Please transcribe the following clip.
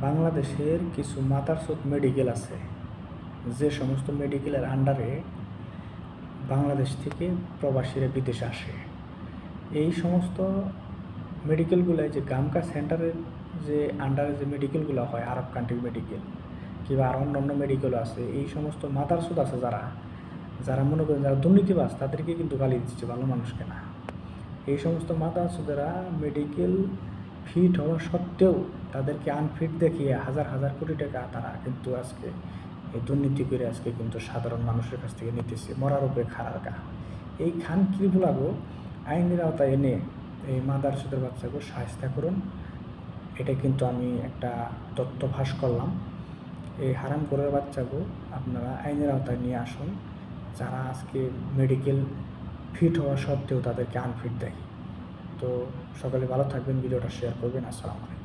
বাংলাদেশের কিছু মাথারচোত মেডিকেল আছে, যে সমস্ত মেডিকেলের আন্ডারে বাংলাদেশ থেকে প্রবাসীরা বিদেশে আসে। এই সমস্ত মেডিকেলগুলোয় যে গামকা সেন্টারের যে আন্ডারে যে মেডিকেলগুলো হয়, আরব কান্ট্রির মেডিকেল কিংবা আর অন্য অন্য মেডিকেলও আছে, এই সমস্ত মাথারচোত আছে যারা মনে করেন যারা দুর্নীতিবাজ, তাদেরকে কিন্তু গালি দিচ্ছে, ভালো মানুষকে না। এই সমস্ত মাথারচোতেরা মেডিকেল ফিট হওয়া সত্ত্বেও তাদেরকে আনফিট দেখিয়ে হাজার হাজার কোটি টাকা তারা কিন্তু আজকে এই দুর্নীতি করে আজকে কিন্তু সাধারণ মানুষের কাছ থেকে নিতেছে, মরার উপরে খাড়ার গা। এই খানকিগুলাগো আইনের আওতায় এনে এই মাদারচোদের বাচ্চাকে শায়েস্তা করুন। এটা কিন্তু আমি একটা তথ্য ফাঁস করলাম। এই হারাম করার বাচ্চাকে আপনারা আইনের আওতায় নিয়ে আসুন, যারা আজকে মেডিকেল ফিট হওয়া সত্ত্বেও তাদেরকে আনফিট দেয়। তো সকলে ভালো থাকবেন, ভিডিওটা শেয়ার করবেন। আসসালামু আলাইকুম।